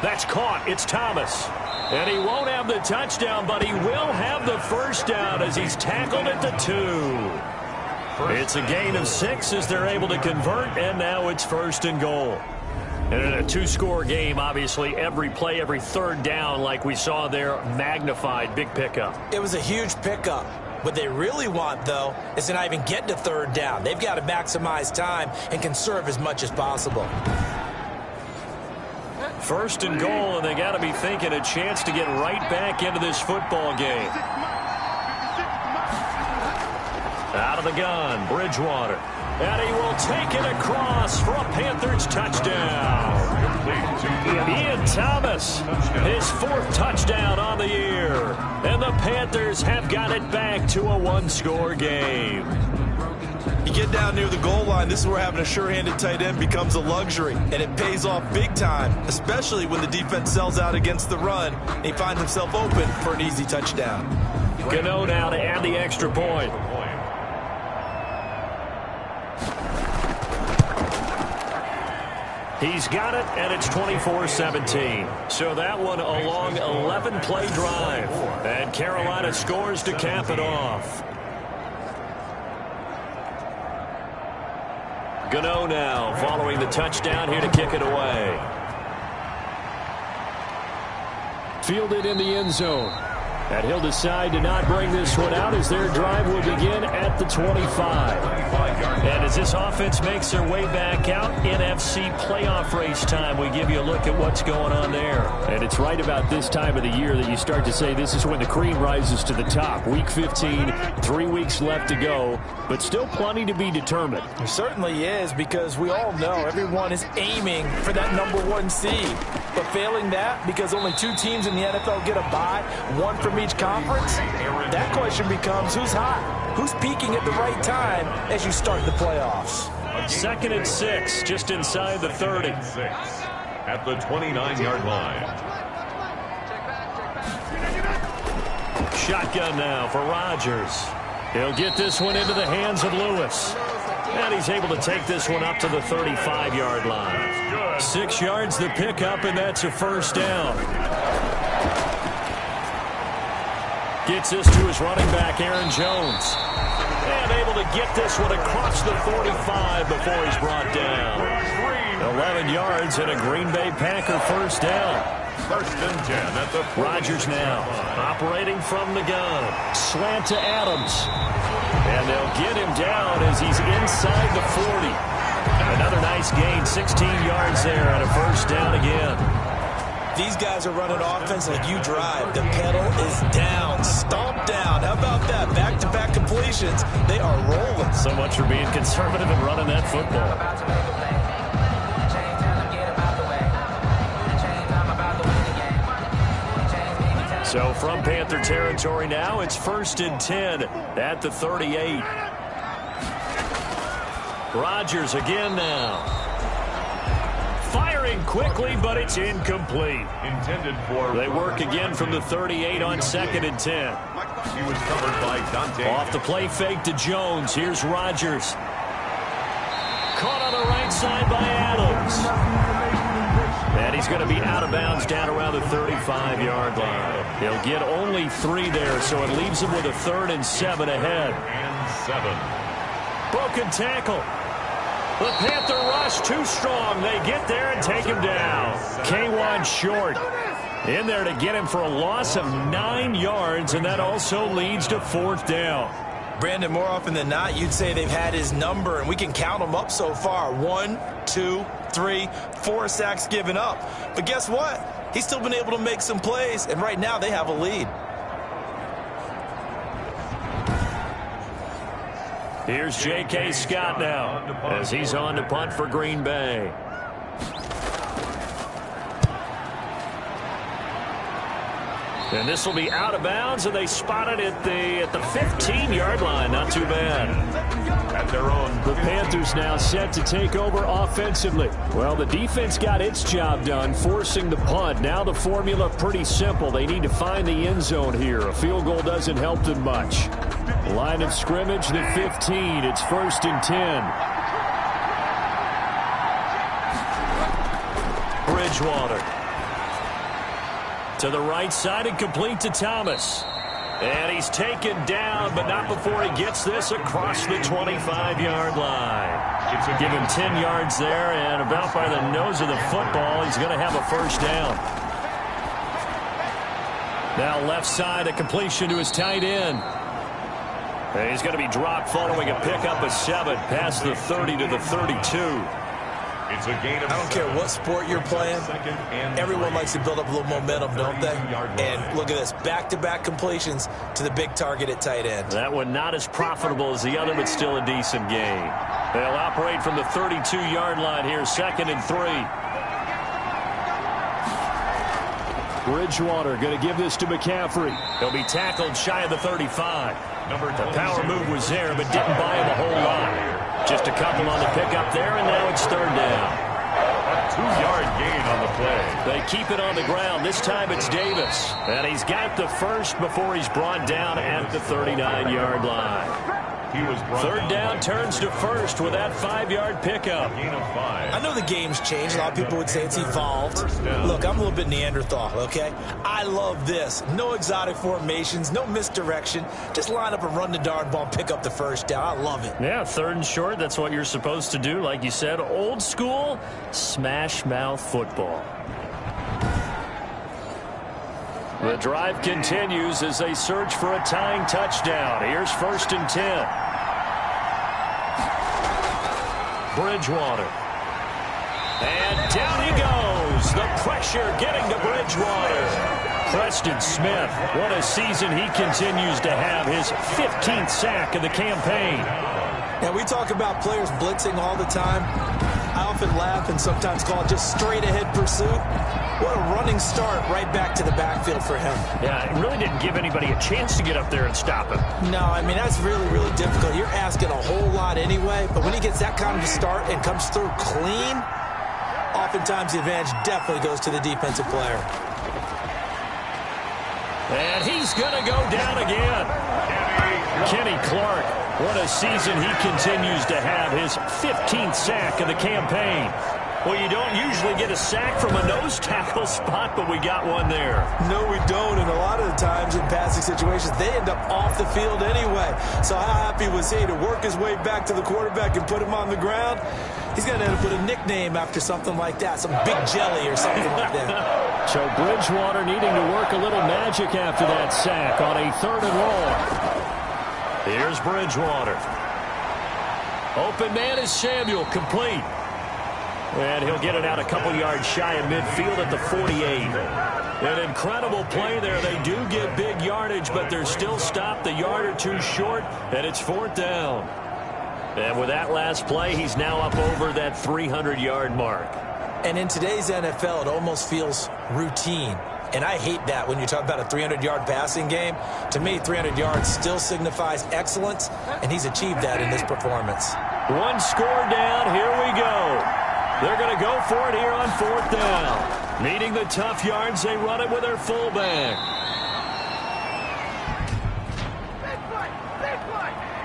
That's caught. It's Thomas. And he won't have the touchdown, but he will have the first down as he's tackled at the 2. It's a gain of 6 as they're able to convert, and now it's 1st and goal. And in a 2-score game, obviously, every play, every 3rd down, like we saw there, magnified. Big pickup. It was a huge pickup. What they really want, though, is to not even get to 3rd down. They've got to maximize time and conserve as much as possible. 1st and goal, and they got to be thinking a chance to get right back into this football game. Out of the gun, Bridgewater. And he will take it across for a Panthers touchdown. Ian Thomas, his 4th touchdown on the year. And the Panthers have got it back to a 1-score game. You get down near the goal line, this is where having a sure-handed tight end becomes a luxury, and it pays off big time, especially when the defense sells out against the run, and he finds himself open for an easy touchdown. Gano now to add the extra point. He's got it, and it's 24-17. So that one a long 11-play drive. And Carolina scores to cap it off. Gano now following the touchdown here to kick it away. Fielded in the end zone. And he'll decide to not bring this one out as their drive will begin at the 25. And as this offense makes their way back out, NFC playoff race time, we give you a look at what's going on there. And it's right about this time of the year that you start to say this is when the cream rises to the top. Week 15, 3 weeks left to go, but still plenty to be determined. It certainly is, because we all know everyone is aiming for that #1 seed. But failing that, because only 2 teams in the NFL get a bye, 1 from each conference, that question becomes who's hot? Who's peaking at the right time as you start the playoffs? 2nd and 6, just inside the 30. At the 29-yard line. Shotgun now for Rodgers. He'll get this one into the hands of Lewis. And he's able to take this one up to the 35-yard line. 6 yards the pickup, and that's a first down. Gets this to his running back, Aaron Jones. And able to get this one across the 45 before he's brought down. 11 yards and a Green Bay Packer first down. 1st and 10 at the 40. Rodgers now operating from the gun. Slant to Adams. And they'll get him down as he's inside the 40. Another nice gain, 16 yards there and a first down again. These guys are running offense like you drive. The pedal is down, stomped down. How about that? Back-to-back completions. They are rolling. So much for being conservative and running that football. So from Panther territory now, it's 1st and 10 at the 38. Rodgers again now. Firing quickly, but it's incomplete. Intended for. They work again from the 38 on 2nd and 10. He was covered by Dante. Off the play fake to Jones. Here's Rodgers. Caught on the right side by Adams. And he's going to be out of bounds down around the 35-yard line. He'll get only 3 there, so it leaves him with a 3rd and 7 ahead. And 7. Broken tackle. The Panther rush too strong. They get there and take him down. K1 short. In there to get him for a loss of 9 yards, and that also leads to 4th down. Brandon, more often than not, you'd say they've had his number, and we can count them up so far. 1, 2, 3, 4 sacks given up. But guess what? He's still been able to make some plays, and right now they have a lead. Here's J.K. Scott now as he's on to punt for Green Bay. And this will be out of bounds, and they spot it at the 15-yard line. Not too bad. At their own. The Panthers now set to take over offensively. Well, the defense got its job done, forcing the punt. Now the formula pretty simple. They need to find the end zone here. A field goal doesn't help them much. Line of scrimmage, the 15. It's 1st and 10. Bridgewater. To the right side and complete to Thomas. And he's taken down, but not before he gets this across the 25-yard line. Give him 10 yards there, and about by the nose of the football, he's going to have a first down. Now left side, a completion to his tight end. And he's going to be dropped following a pickup of 7 past the 30 to the 32. It's a gain of I don't care what sport you're playing. Everyone likes to build up a little momentum, don't they? And look at this, back-to-back completions to the big target at tight end. That one not as profitable as the other, but still a decent gain. They'll operate from the 32-yard line here, 2nd and 3. Bridgewater going to give this to McCaffrey. He'll be tackled shy of the 35. The power move was there, but didn't buy him a whole lot. Just a couple on the pickup there, and now it's 3rd down. A 2-yard gain on the play. They keep it on the ground. This time it's Davis. And he's got the first before he's brought down at the 39-yard line. He was 3rd down turns to 1st with that 5-yard pickup. Gain of 5. I know the game's changed. A lot of people would say it's evolved. Look, I'm a little bit Neanderthal, okay? I love this. No exotic formations, no misdirection. Just line up and run the darn ball and pick up the first down. I love it. Yeah, 3rd and short, that's what you're supposed to do. Like you said, old school, smash mouth football. The drive continues as they search for a tying touchdown. Here's 1st and 10. Bridgewater. And down he goes. The pressure getting to Bridgewater. Preston Smith, what a season he continues to have. His 15th sack of the campaign. Now, we talk about players blitzing all the time. I often laugh and sometimes call it just straight-ahead pursuit. What a running start right back to the backfield for him. Yeah, it really didn't give anybody a chance to get up there and stop him. No, I mean, that's really, really difficult. You're asking a whole lot anyway, but when he gets that kind of a start and comes through clean, oftentimes the advantage definitely goes to the defensive player. And he's going to go down again. Kenny Clark, what a season he continues to have. His 15th sack of the campaign. Well, you don't usually get a sack from a nose tackle spot, but we got one there. No, we don't, and a lot of the times in passing situations, they end up off the field anyway. So how happy was he to work his way back to the quarterback and put him on the ground? He's going to end up with a nickname after something like that, some big jelly or something like that. So Bridgewater needing to work a little magic after that sack on a 3rd and long. Here's Bridgewater. Open man is Samuel, complete. And he'll get it out a couple yards shy of midfield at the 48. An incredible play there. They do get big yardage, but they're still stopped a yard or two short, and it's 4th down. And with that last play, he's now up over that 300-yard mark. And in today's NFL, it almost feels routine. And I hate that when you talk about a 300-yard passing game. To me, 300 yards still signifies excellence, and he's achieved that in this performance. One score down. Here we go. They're going to go for it here on 4th down. Needing the tough yards, they run it with their fullback.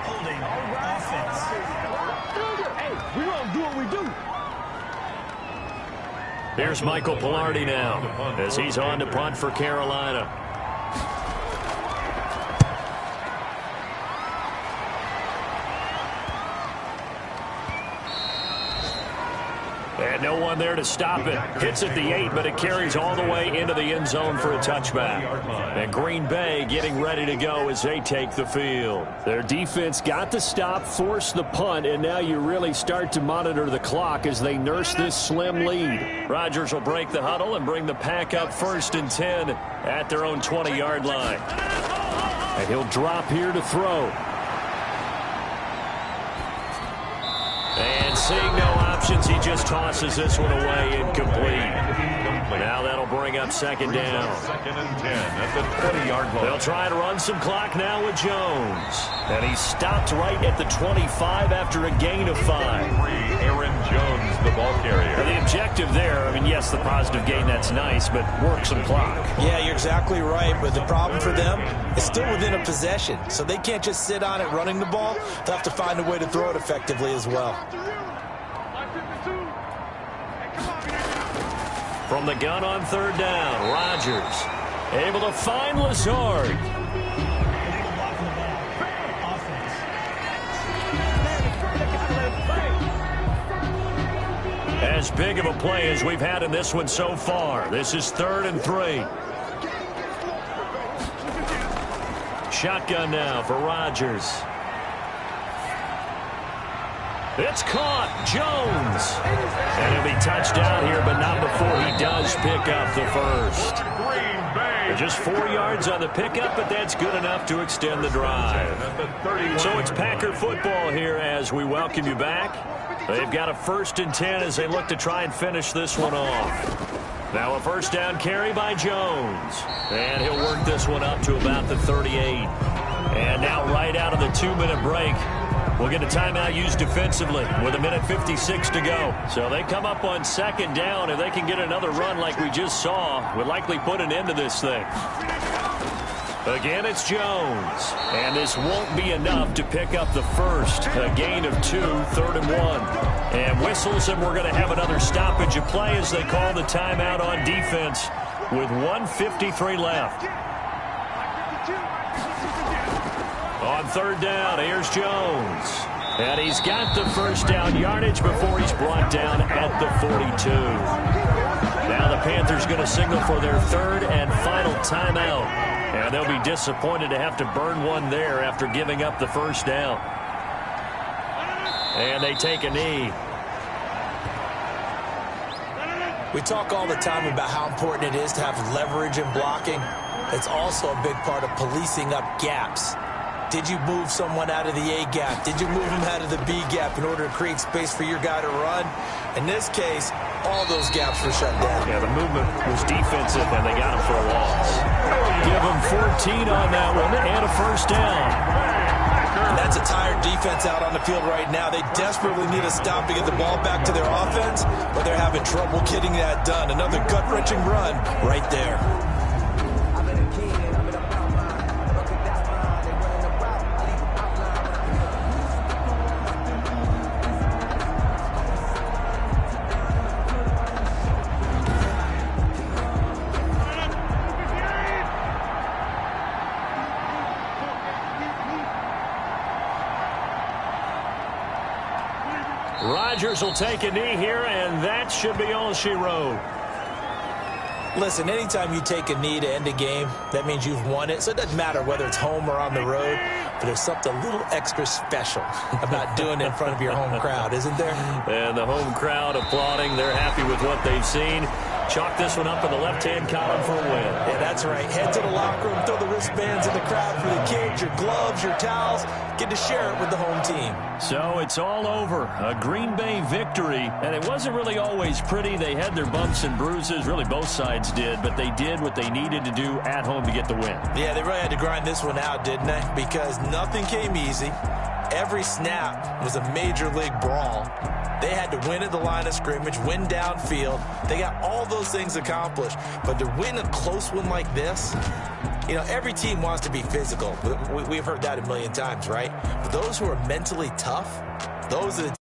Holding offense. Hey, we're going to do what we do. Here's Michael Pilardi now as he's on to punt for Carolina. And no one there to stop it. Hits at the 8, but it carries all the way into the end zone for a touchback. And Green Bay getting ready to go as they take the field. Their defense got the stop, forced the punt, and now you really start to monitor the clock as they nurse this slim lead. Rodgers will break the huddle and bring the pack up 1st and 10 at their own 20-yard line. And he'll drop here to throw. And seeing no options, he just tosses this one away incomplete. Now that'll bring up second down. Second and 10 at the 20-yard line. They'll try to run some clock now with Jones. And he stopped right at the 25 after a gain of 5. Aaron Jones, the ball carrier. The objective there, I mean, yes, the positive gain, that's nice, but work some clock. Yeah, you're exactly right, but the problem for them is still within a possession, so they can't just sit on it running the ball. They'll have to find a way to throw it effectively as well. From the gun on third down, Rodgers able to find Lazard. As big of a play as we've had in this one so far. This is 3rd and 3. Shotgun now for Rodgers. It's caught. Jones. And he'll be touched down here, but not before he does pick up the first. Just 4 yards on the pickup, but that's good enough to extend the drive. So it's Packer football here as we welcome you back. They've got a 1st and 10 as they look to try and finish this one off. Now a first down carry by Jones. And he'll work this one up to about the 38. And now right out of the 2-minute break, we'll get a timeout used defensively with 1:56 to go. So they come up on second down. If they can get another run like we just saw, would likely put an end to this thing. Again, it's Jones. And this won't be enough to pick up the first. A gain of 2, 3rd and 1. And whistles, and we're going to have another stoppage of play as they call the timeout on defense with 1:53 left. On third down, here's Jones. And he's got the first down yardage before he's brought down at the 42. Now the Panthers going to signal for their 3rd and final timeout. And they'll be disappointed to have to burn one there after giving up the first down. And they take a knee. We talk all the time about how important it is to have leverage in blocking. It's also a big part of policing up gaps. Did you move someone out of the A gap? Did you move them out of the B gap in order to create space for your guy to run? In this case, all those gaps were shut down. Yeah, the movement was defensive, and they got him for a loss. Give him 14 on that one, and a first down. And that's a tired defense out on the field right now. They desperately need a stop to get the ball back to their offense, but they're having trouble getting that done. Another gut-wrenching run right there. Rodgers will take a knee here, and that should be all she wrote. Listen, anytime you take a knee to end a game, that means you've won it. So it doesn't matter whether it's home or on the road, but there's something a little extra special about doing it in front of your home crowd, isn't there? And the home crowd applauding. They're happy with what they've seen. Chalk this one up in the left-hand column for a win. Yeah, that's right. Head to the locker room, throw the wristbands in the crowd for the kids, your gloves, your towels. Get to share it with the home team. So it's all over. A Green Bay victory. And it wasn't really always pretty. They had their bumps and bruises. Really, both sides did. But they did what they needed to do at home to get the win. Yeah, they really had to grind this one out, didn't they? Because nothing came easy. Every snap was a major league brawl. They had to win at the line of scrimmage, win downfield. They got all those things accomplished. But to win a close one like this, you know, every team wants to be physical. We've heard that a million times, right? But those who are mentally tough, those are the